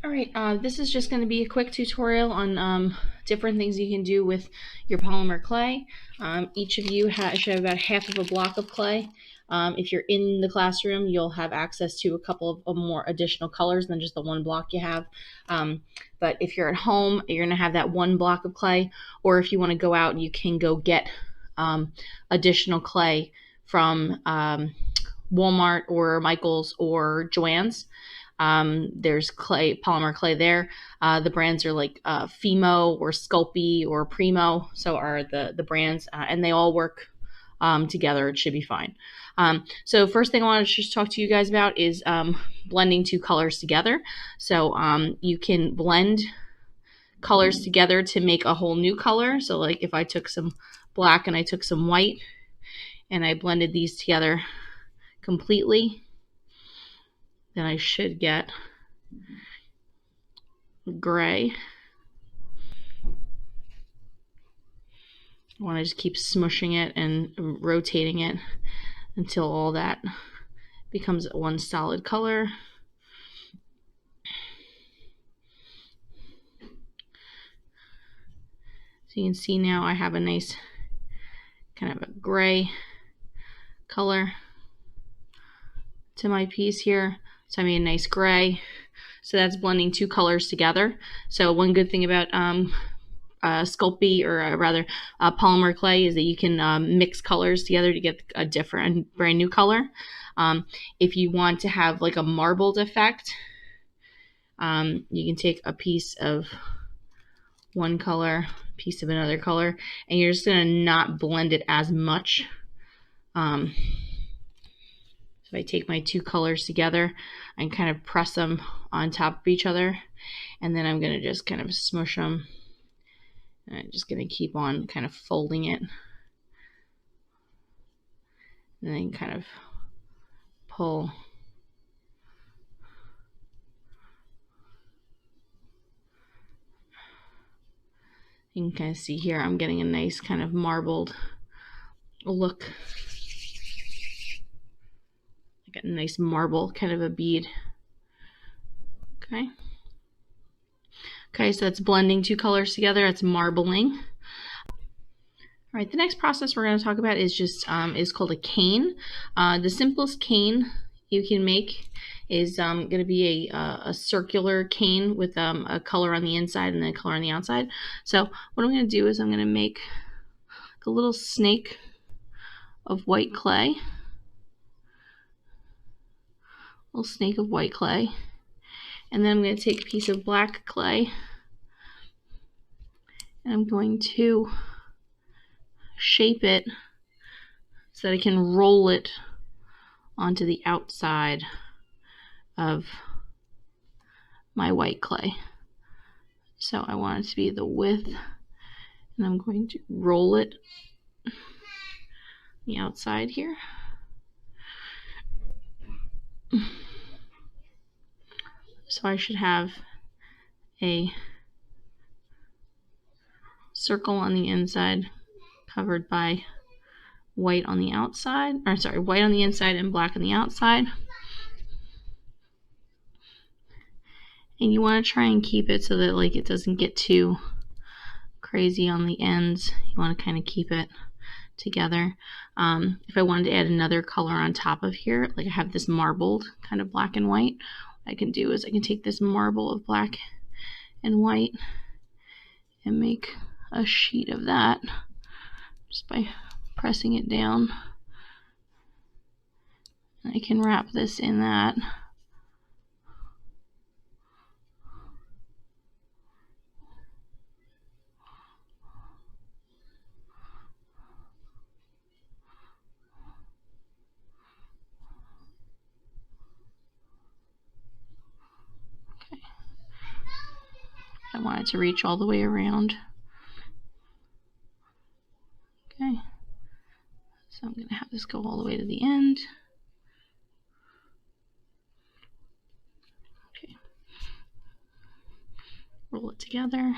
Alright, this is just going to be a quick tutorial on different things you can do with your polymer clay. Each of you should have about half of a block of clay. If you're in the classroom, you'll have access to a couple of more additional colors than just the one block you have. But if you're at home, you're going to have that one block of clay, or if you want to go out, you can go get additional clay from Walmart or Michael's or Joann's. There's polymer clay there. The brands are like Fimo or Sculpey or Primo, so are the brands, and they all work together. It should be fine. So first thing I want to just talk to you guys about is blending two colors together. So you can blend colors together to make a whole new color. So like if I took some black and I took some white and I blended these together completely, then I should get gray. I want to just keep smushing it and rotating it until all that becomes one solid color. So you can see now I have a nice kind of a gray color to my piece here. So I made a nice gray. So that's blending two colors together. So one good thing about Sculpey, or rather polymer clay, is that you can mix colors together to get a different, brand new color. If you want to have like a marbled effect, you can take a piece of one color, piece of another color, and you're just going to not blend it as much. So I take my two colors together and kind of press them on top of each other, and then I'm going to just kind of smush them. And I'm just going to keep on kind of folding it, and then kind of pull. You can kind of see here I'm getting a nice kind of marbled look. I got a nice marble kind of a bead. Okay, so that's blending two colors together. It's marbling. All right, the next process we're going to talk about is just is called a cane. The simplest cane you can make is going to be a circular cane with a color on the inside and then a color on the outside. So what I'm going to do is I'm going to make a little snake of white clay. Little snake of white clay. And then I'm going to take a piece of black clay and I'm going to shape it so that I can roll it onto the outside of my white clay. So I want it to be the width, and I'm going to roll it on the outside here. So I should have a circle on the inside covered by white on the outside, or sorry, white on the inside and black on the outside. And you want to try and keep it so that like it doesn't get too crazy on the ends. You want to kind of keep it together. If I wanted to add another color on top of here, like I have this marbled kind of black and white, what I can do is I can take this marble of black and white and make a sheet of that just by pressing it down. I can wrap this in that. Okay. I want it to reach all the way around. Okay. So I'm going to have this go all the way to the end. Okay. Roll it together.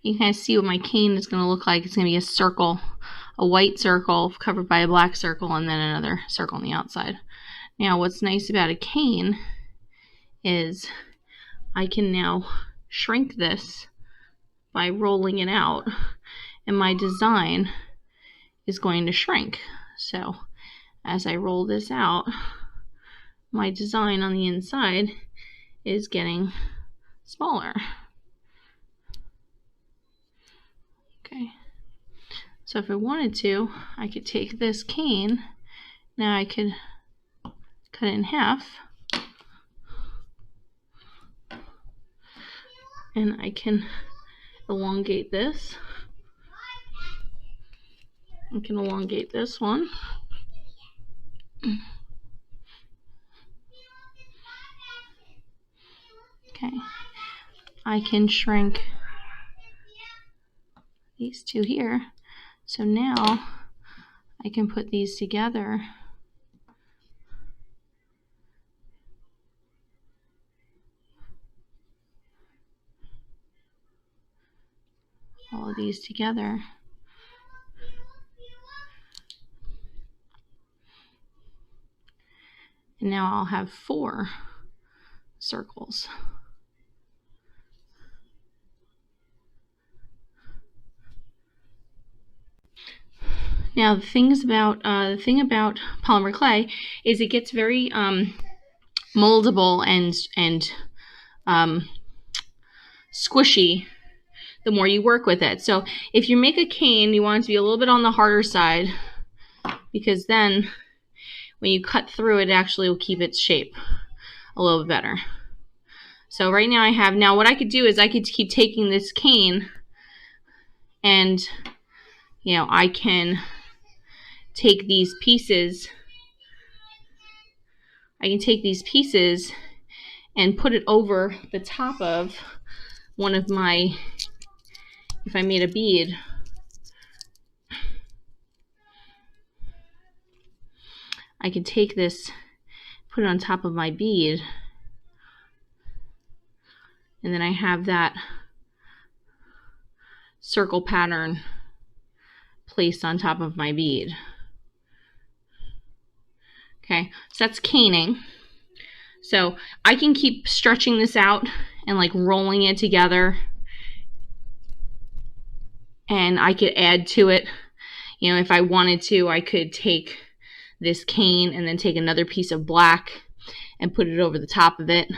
You can kind of see what my cane is going to look like. It's going to be a circle a white circle covered by a black circle and then another circle on the outside. Now what's nice about a cane is I can now shrink this by rolling it out, and my design is going to shrink. So as I roll this out, my design on the inside is getting smaller. Okay, so if I wanted to, I could take this cane, now I could cut it in half, and I can elongate this. I can elongate this one. Okay, I can shrink these two here. So now I can put these together. All of these together. And now I'll have 4 circles. Now the thing about polymer clay is it gets very moldable and squishy the more you work with it. So if you make a cane, you want it to be a little bit on the harder side, because then when you cut through it, actually will keep its shape a little bit better. So right now now what I could do is I could keep taking this cane, and I can take these pieces, and put it over the top of one of my, if I made a bead, I could take this, put it on top of my bead, and then I have that circle pattern placed on top of my bead. Okay, so that's caning. So I can keep stretching this out and like rolling it together, and I could add to it. If I wanted to, I could take this cane and then take another piece of black and put it over the top of it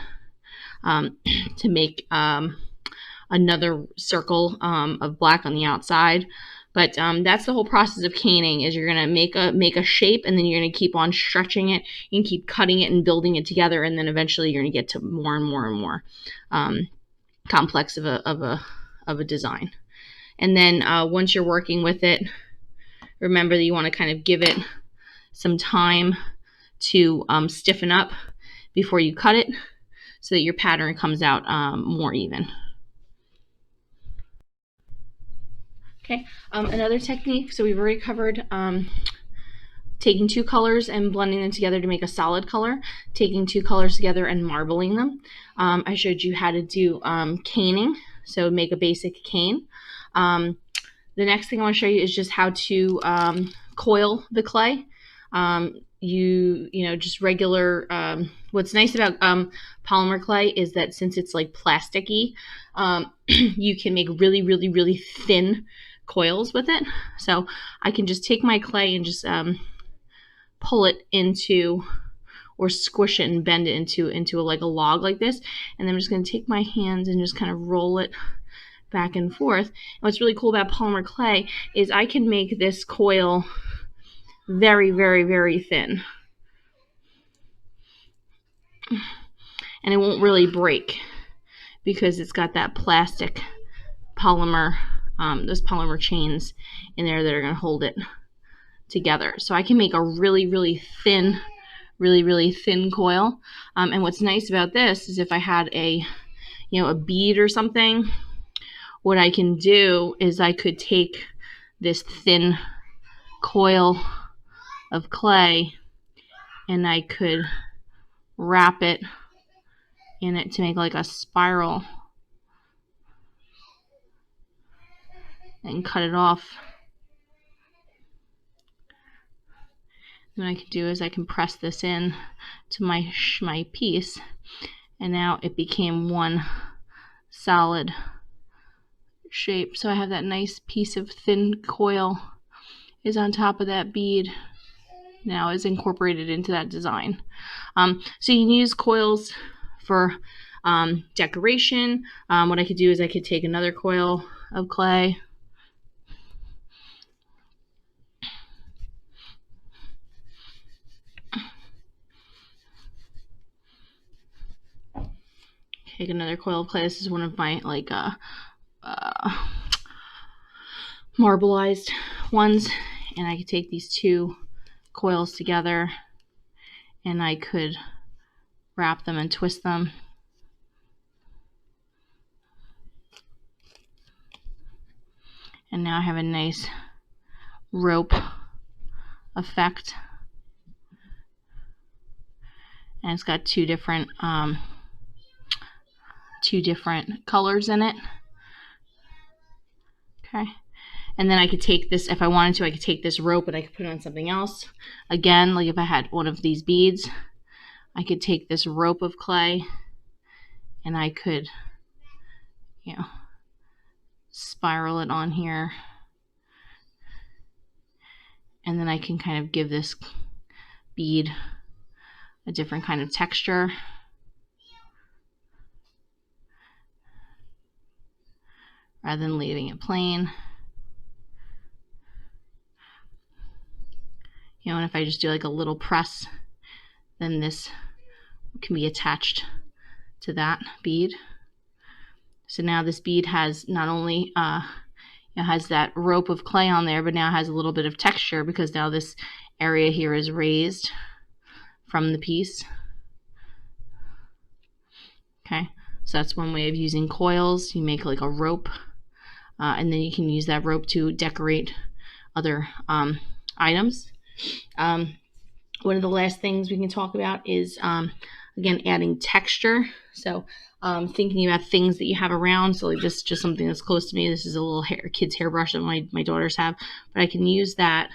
to make another circle of black on the outside. But that's the whole process of caning, is you're gonna make a shape, and then you're gonna keep on stretching it. You can keep cutting it and building it together, and then eventually you're gonna get to more and more and more complex of a design. And then once you're working with it, remember that you want to kind of give it some time to stiffen up before you cut it, so that your pattern comes out more even. Okay, another technique, so we've already covered taking 2 colors and blending them together to make a solid color, taking 2 colors together and marbling them. I showed you how to do caning, so make a basic cane. The next thing I want to show you is just how to coil the clay. Just regular, what's nice about polymer clay is that since it's like plasticky, you can make really, really, really thin coils with it. So I can just take my clay and just pull it into, or squish it and bend it into like a log like this, and then I'm just going to take my hands and just kind of roll it back and forth. And what's really cool about polymer clay is I can make this coil very, very, very thin, and it won't really break because it's got that plastic polymer, those polymer chains in there that are going to hold it together. So I can make a really, really thin, really thin coil. And what's nice about this is if I had a bead or something, what I can do is I could take this thin coil of clay and I could wrap it in it to make like a spiral and cut it off What I can do is I can press this in to my piece, and now it became one solid shape. So I have that nice piece of thin coil is on top of that bead, now is incorporated into that design. So you can use coils for decoration. What I could do is I could take another coil of clay, take another coil of clay. This is one of my like marbleized ones, and I could take these two coils together and I could wrap them and twist them. And now I have a nice rope effect. And it's got two different colors in it. Okay. And then I could take this, if I wanted to, I could take this rope and I could put it on something else. Again, like if I had one of these beads, I could take this rope of clay and I could, you know, spiral it on here. And then I can kind of give this bead a different kind of texture. Rather than leaving it plain. You know, and if I just do like a little press, then this can be attached to that bead. So now this bead has not only it has that rope of clay on there, but now has a little bit of texture because now this area here is raised from the piece. Okay, so that's one way of using coils. You make like a rope, and then you can use that rope to decorate other items. One of the last things we can talk about is, again, adding texture. So thinking about things that you have around. So like this is just something that's close to me. This is a little kid's hairbrush that my daughters have. But I can use that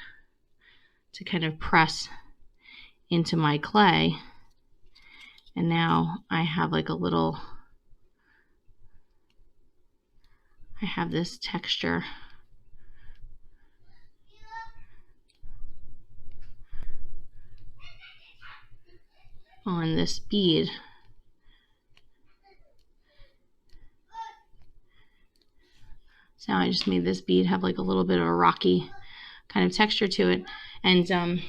to kind of press into my clay. And now I have like a little, I have this texture. On this bead. So now I just made this bead have like a little bit of a rocky kind of texture to it. And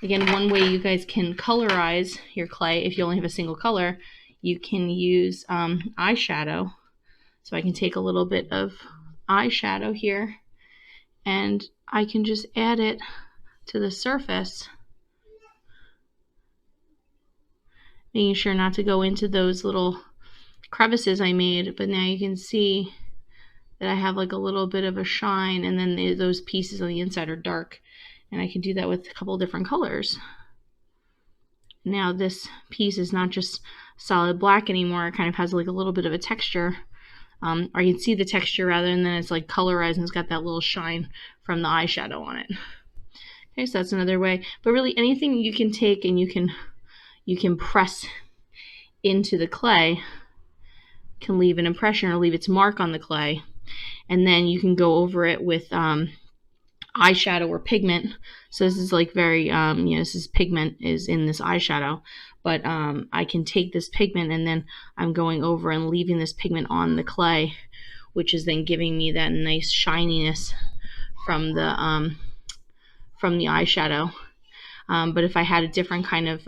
again, one way you guys can colorize your clay, if you only have a single color, you can use eyeshadow. So I can take a little bit of eyeshadow here and I can just add it to the surface, making sure not to go into those little crevices I made, but now you can see that I have like a little bit of a shine, and then those pieces on the inside are dark, and I can do that with a couple different colors. Now this piece is not just solid black anymore, it kind of has like a little bit of a texture, or you can see the texture rather, and then it's like colorized and it's got that little shine from the eyeshadow on it. Okay, so that's another way, but really anything you can take and you can press into the clay can leave an impression or leave its mark on the clay, and then you can go over it with eyeshadow or pigment. So this is like very, you know, this is pigment is in this eyeshadow, but I can take this pigment and then I'm going over and leaving this pigment on the clay, which is then giving me that nice shininess from the eyeshadow. But if I had a different kind of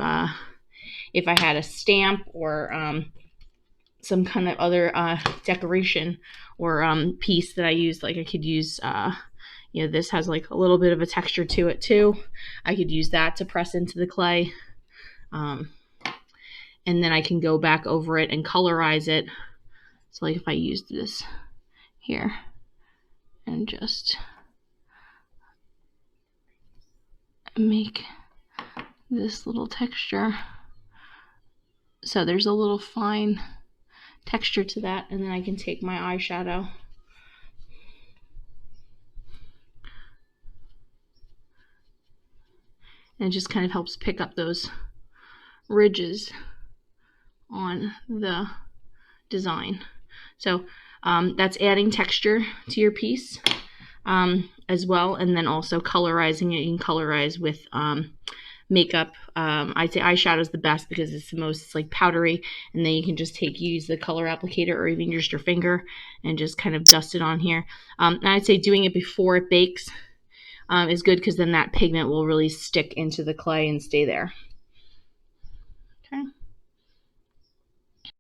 if I had a stamp or some kind of other decoration or piece that I used, like I could use, you know, this has like a little bit of a texture to it too. I could use that to press into the clay. And then I can go back over it and colorize it. So like if I used this here and just make this little texture. So there's a little fine texture to that, and then I can take my eyeshadow and it just kind of helps pick up those ridges on the design. So that's adding texture to your piece as well, and then also colorizing it. You can colorize with makeup. I'd say eyeshadow is the best because it's the most like powdery, and then you can just use the color applicator or even just your finger and just kind of dust it on here. And I'd say doing it before it bakes is good because then that pigment will really stick into the clay and stay there.